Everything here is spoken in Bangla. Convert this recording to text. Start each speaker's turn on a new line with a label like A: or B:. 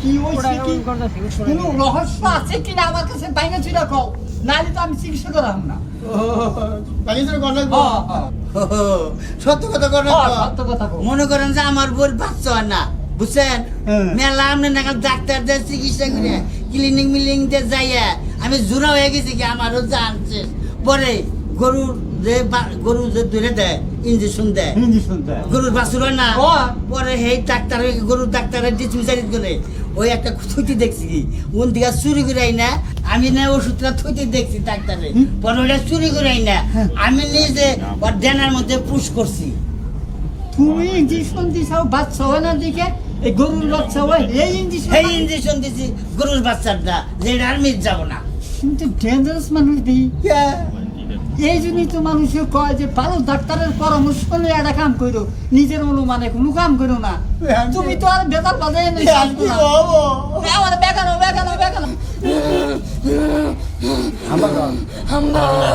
A: কি হইছে কি কোনো রহস্য আছে কিনা আমার কাছে বাইনা ছিড়া কও নালে তো আমি চিকিৎসা করাম না
B: বাগিচার কথা
C: সত্য কথা কর
A: সত্য কথা কও
C: মনে করেন যে আমার বোর বাচ্চা হয় না বুঝছেন
A: হ্যাঁ।
C: মেলা আপনি নাকাল ডাক্তার দিয়ে চিকিৎসা করে ক্লিনিক মিলিং দিয়ে যাইয়া আমি জোড়া হয়ে গেছি কি আমারও জানছে পরে গরু যে ধরে দেয় ইঞ্জেকশন দেয়
A: ইঞ্জেকশন দেয়
C: গরুর বাছুর হয় না
A: ও।
C: পরে সেই ডাক্তার গরুর ডাক্তারের ডিসমিসারিত করে ওই একটা থুইতে দেখছি কি ওন দিকে চুরি করে না আমি না ওষুধটা থুইতে দেখছি ডাক্তারে পরে ওইটা চুরি করে না আমি নিজে ওর ডেনার মধ্যে পুশ করছি
A: তুমি ইঞ্জেকশন দিছাও বাচ্চা হয় না দিকে এই গরুর বাচ্চা হয় এই ইঞ্জেকশন
C: সেই ইঞ্জেকশন দিছি গরুর বাচ্চাটা যেটা আর মিট যাবো না
A: কিন্তু ডেঞ্জারাস মানুষ দিই এই জন্যই তো মানুষের কয় যে ভালো ডাক্তারের পরামর্শ নিয়ে একটা কাম করো নিজের অনুমানে কোনো কাম করো না তুমি তো আর বেতার বাজাই নেই আমার বেগানো বেগানো বেগানো
B: আমরা